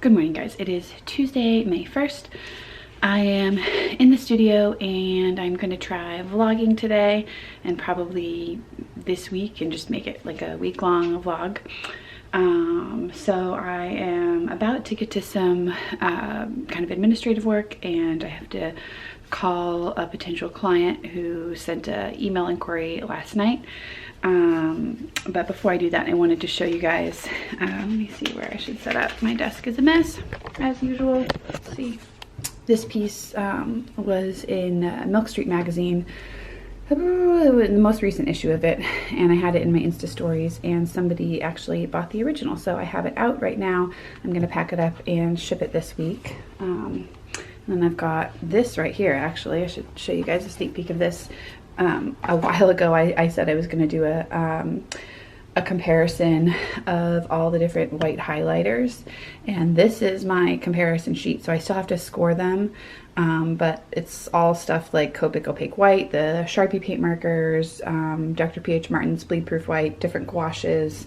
Good morning, guys. It is Tuesday, May 1st. I am in the studio and I'm going to try vlogging today and probably this week and just make it like a week-long vlog. So I am about to get to some kind of administrative work, and I have to call a potential client who sent an email inquiry last night. But before I do that, I wanted to show you guys, let me see where I should set up. My desk is a mess, as usual. Let's see. This piece was in Milk Street magazine, the most recent issue of it, and I had it in my Insta stories, and somebody actually bought the original, so I have it out right now. I'm going to pack it up and ship it this week. And then I've got this right here. Actually, I should show you guys a sneak peek of this. A while ago I said I was going to do a comparison of all the different white highlighters, and this is my comparison sheet. So I still have to score them, but it's all stuff like Copic Opaque White, the Sharpie paint markers, Dr. P.H. Martin's Bleed Proof White, different gouaches,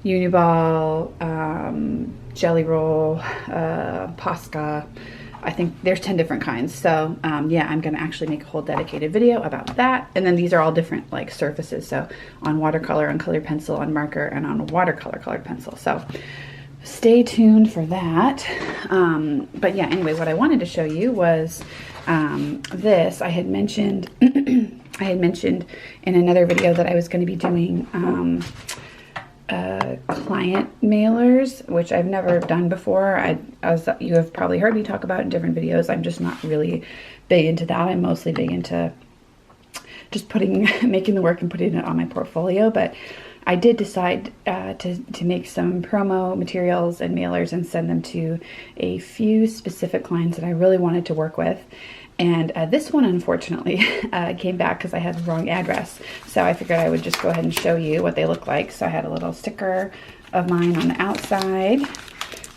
Uniball, Jelly Roll, Posca. I think there's 10 different kinds. So yeah, I'm gonna actually make a whole dedicated video about that. And then these are all different like surfaces. So on watercolor, on colored pencil, on marker, and on watercolor colored pencil. So stay tuned for that. But yeah, anyway, what I wanted to show you was this. I had mentioned I had mentioned in another video that I was going to be doing client mailers, which I've never done before. As you have probably heard me talk about in different videos, I'm just not really big into that. I'm mostly big into just making the work and putting it on my portfolio. But I did decide to make some promo materials and mailers and send them to a few specific clients that I really wanted to work with. And this one, unfortunately, came back because I had the wrong address. So I figured I would just go ahead and show you what they look like. So I had a little sticker of mine on the outside.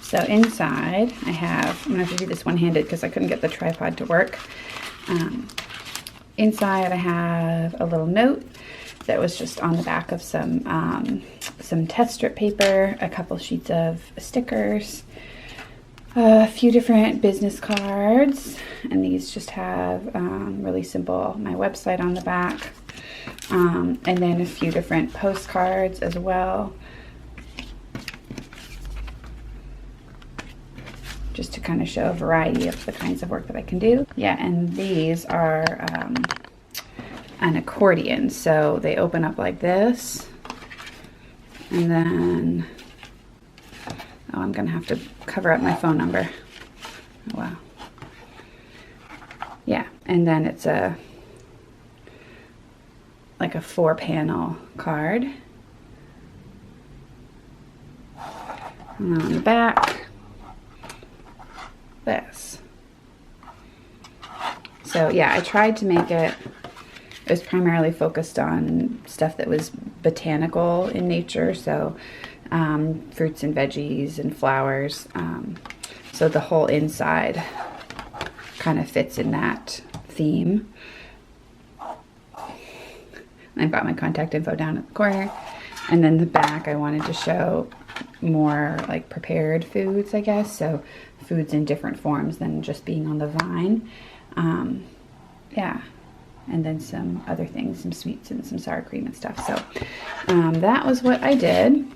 So inside, I'm going to have to do this one-handed because I couldn't get the tripod to work. Inside, I have a little note that was just on the back of some test strip paper, a couple sheets of stickers, a few different business cards, and these just have really simple my website on the back, and then a few different postcards as well, just to kind of show a variety of the kinds of work that I can do. Yeah, and these are an accordion, so they open up like this, and then I'm gonna have to cover up my phone number. Oh, wow. Yeah, and then it's like a 4-panel card. And then on the back, this. So yeah, I tried to make it was primarily focused on stuff that was botanical in nature, so fruits and veggies and flowers. So the whole inside kind of fits in that theme. I've got my contact info down at the corner. And then the back, I wanted to show more like prepared foods, I guess. So foods in different forms than just being on the vine. Yeah. And then some other things, some sweets and some sour cream and stuff. So that was what I did.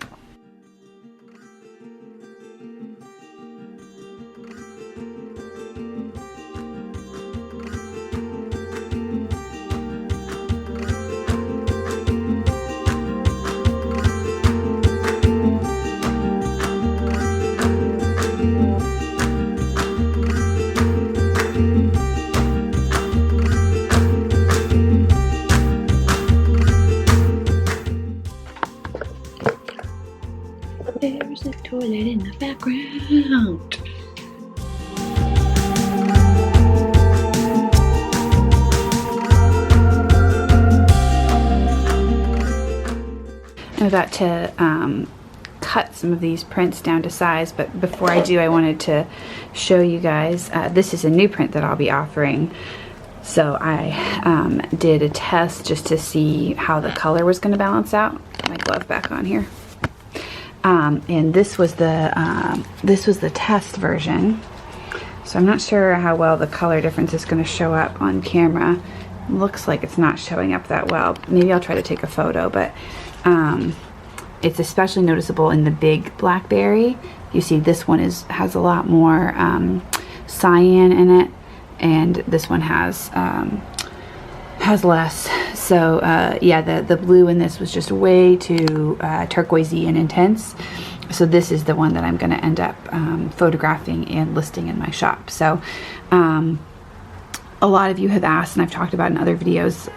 There's a toilet in the background. I'm about to cut some of these prints down to size, but before I do, I wanted to show you guys, this is a new print that I'll be offering. So I did a test just to see how the color was going to balance out. Put my glove back on here. and this was the test version. So I'm not sure how well the color difference is going to show up on camera. Looks like it's not showing up that well. Maybe I'll try to take a photo, but it's especially noticeable in the big blackberry. You see this one has a lot more cyan in it, and this one has less. So yeah, the blue in this was just way too turquoisey and intense. So this is the one that I'm going to end up photographing and listing in my shop. So a lot of you have asked, and I've talked about in other videos,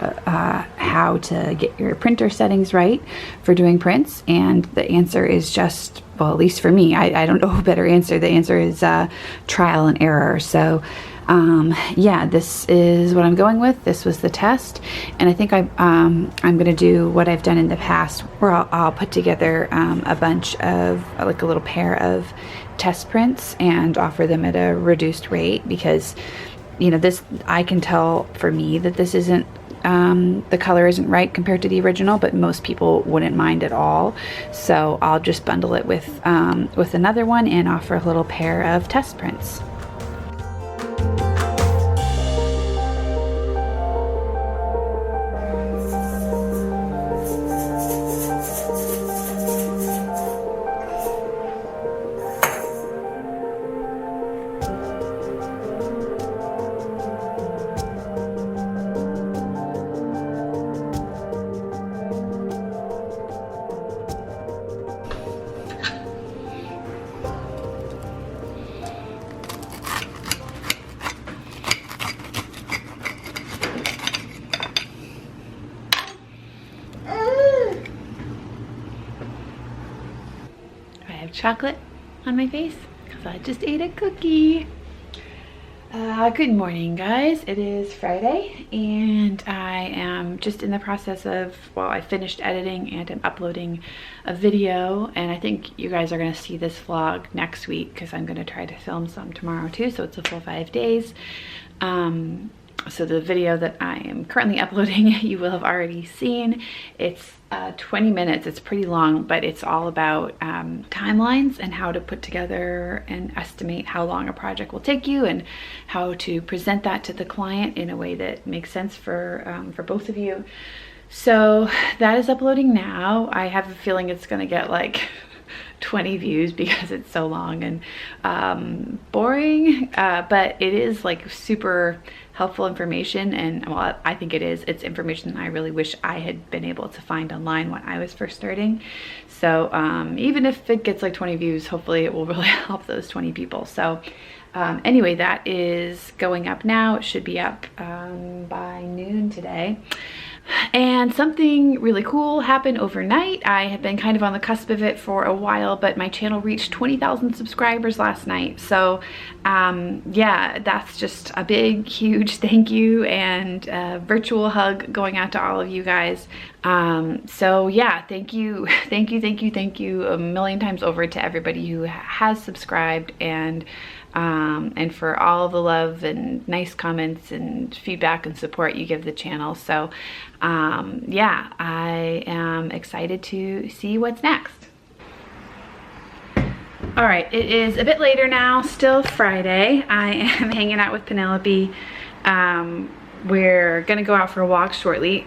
how to get your printer settings right for doing prints. And the answer is just, well, at least for me, I don't know a better answer. The answer is trial and error. So yeah, this is what I'm going with. This was the test, and I think I'm going to do what I've done in the past, where I'll put together a bunch of, like a little pair of test prints and offer them at a reduced rate, because you know, this, I can tell for me that this isn't, the color isn't right compared to the original, but most people wouldn't mind at all. So I'll just bundle it with another one and offer a little pair of test prints. Chocolate on my face because I just ate a cookie. Good morning, guys. It is Friday, and I am just in the process of, well, I finished editing and I'm uploading a video, and I think you guys are going to see this vlog next week because I'm going to try to film some tomorrow too, so it's a full 5 days. So the video that I am currently uploading, you will have already seen. It's 20 minutes. It's pretty long, but it's all about timelines and how to put together and estimate how long a project will take you, and how to present that to the client in a way that makes sense for both of you. So that is uploading now. I have a feeling it's gonna get like 20 views because it's so long and boring, but it is like super helpful information, and well, I think it is. It's information that I really wish I had been able to find online when I was first starting. So even if it gets like 20 views, hopefully it will really help those 20 people. So anyway, that is going up now. It should be up by noon today. And something really cool happened overnight. I have been kind of on the cusp of it for a while, but my channel reached 20,000 subscribers last night. So yeah, that's just a big, huge thank you and a virtual hug going out to all of you guys. So yeah, thank you a million times over to everybody who has subscribed, and for all the love and nice comments and feedback and support you give the channel. So yeah, I am excited to see what's next. All right, it is a bit later now, still Friday. I am hanging out with Penelope. We're gonna go out for a walk shortly.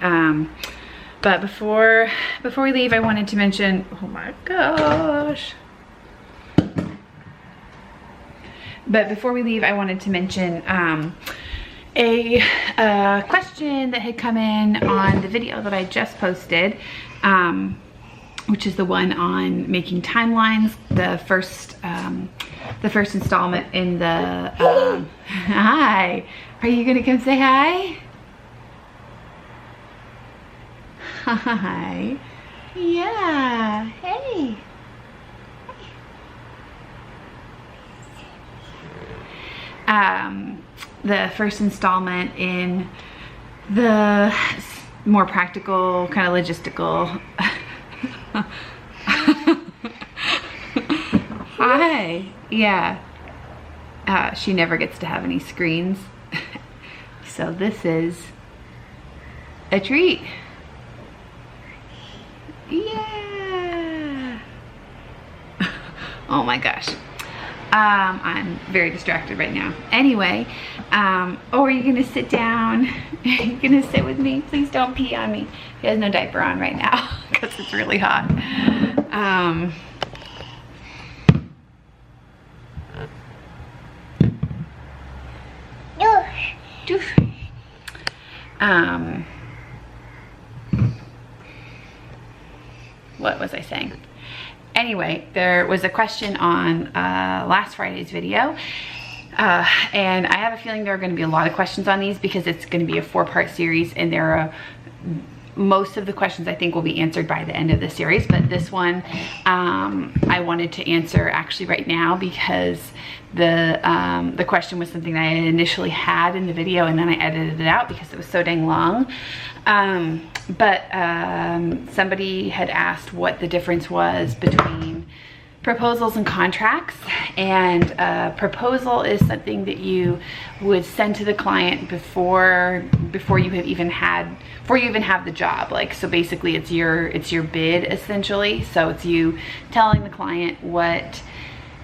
But before we leave, I wanted to mention, oh my gosh. But before we leave, I wanted to mention a question that had come in on the video that I just posted, which is the one on making timelines. The first installment in the hi. Are you gonna come say hi? Hi. Yeah. Hey. The first installment in the more practical, kind of logistical. Hi. Yeah. She never gets to have any screens. So this is a treat. Yeah. Oh my gosh. I'm very distracted right now. Anyway, oh, are you gonna sit down? Are you gonna sit with me? Please don't pee on me. He has no diaper on right now because it's really hot. What was I saying? Anyway, there was a question on last Friday's video, and I have a feeling there are going to be a lot of questions on these because it's going to be a 4-part series, and there are most of the questions I think will be answered by the end of the series, but this one I wanted to answer actually right now because the question was something that I initially had in the video and then I edited it out because it was so dang long. Somebody had asked what the difference was between proposals and contracts, and a proposal is something that you would send to the client before you even have the job. Like, so basically it's your bid essentially. So it's you telling the client what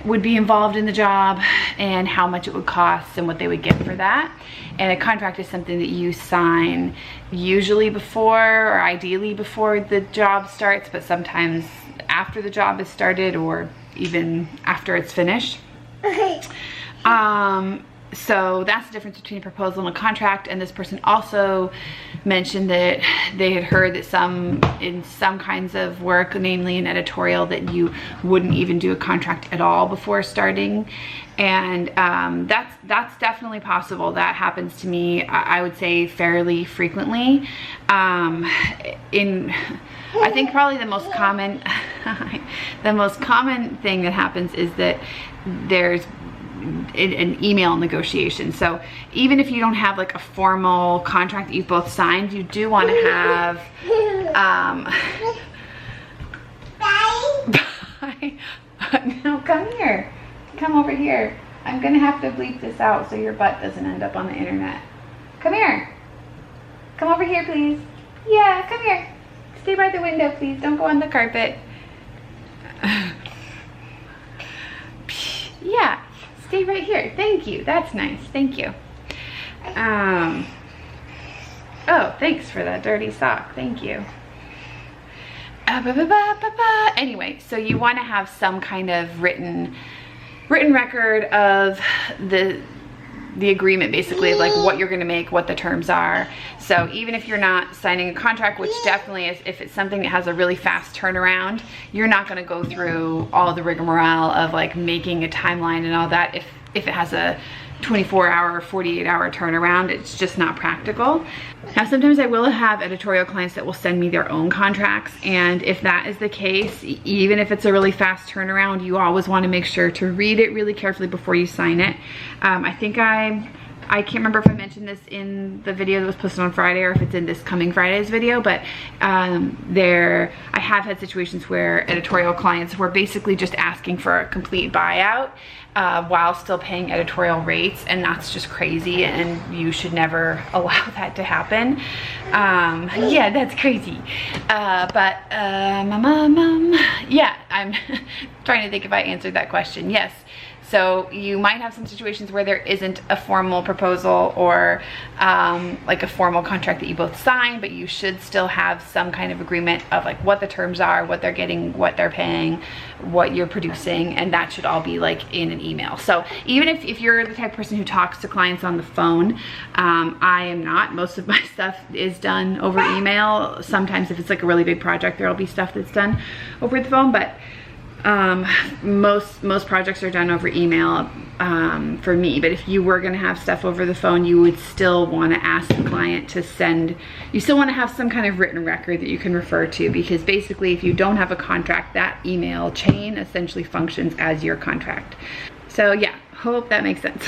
would be involved in the job and how much it would cost and what they would get for that. And a contract is something that you sign usually before, or ideally before the job starts, but sometimes after the job is started or even after it's finished. So that's the difference between a proposal and a contract. And this person also mentioned that they had heard that in some kinds of work, namely in editorial, that you wouldn't even do a contract at all before starting. And that's definitely possible. That happens to me, I would say, fairly frequently. I think probably the most common thing that happens is that there's an email negotiation. So even if you don't have like a formal contract that you've both signed, you do want to have no, come here, come over here. I'm gonna have to bleep this out so your butt doesn't end up on the internet. Come here, come over here please. Yeah, come here, stay by the window please, don't go on the carpet. Yeah, stay right here. Thank you. That's nice. Thank you. Oh, thanks for that dirty sock. Thank you. Anyway, so you want to have some kind of written record of the agreement, basically, like what you're going to make, what the terms are. So even if you're not signing a contract, which definitely is, if it's something that has a really fast turnaround, you're not going to go through all the rigmarole of like making a timeline and all that. If it has a 24-hour or 48-hour turnaround, it's just not practical. Now, sometimes I will have editorial clients that will send me their own contracts, and if that is the case, even if it's a really fast turnaround, you always want to make sure to read it really carefully before you sign it. I think I can't remember if I mentioned this in the video that was posted on Friday or if it's in this coming Friday's video, but I have had situations where editorial clients were basically just asking for a complete buyout while still paying editorial rates, and that's just crazy, and you should never allow that to happen. Yeah, that's crazy. Yeah, I'm trying to think if I answered that question. Yes. So you might have some situations where there isn't a formal proposal or like a formal contract that you both sign, but you should still have some kind of agreement of like what the terms are, what they're getting, what they're paying, what you're producing, and that should all be like in an email. So even if you're the type of person who talks to clients on the phone, I am not. Most of my stuff is done over email. Sometimes if it's like a really big project, there'll be stuff that's done over the phone, but most projects are done over email for me. But if you were going to have stuff over the phone, you would still want to ask the client to send, you still want to have some kind of written record that you can refer to, because basically if you don't have a contract, that email chain essentially functions as your contract. So yeah, hope that makes sense.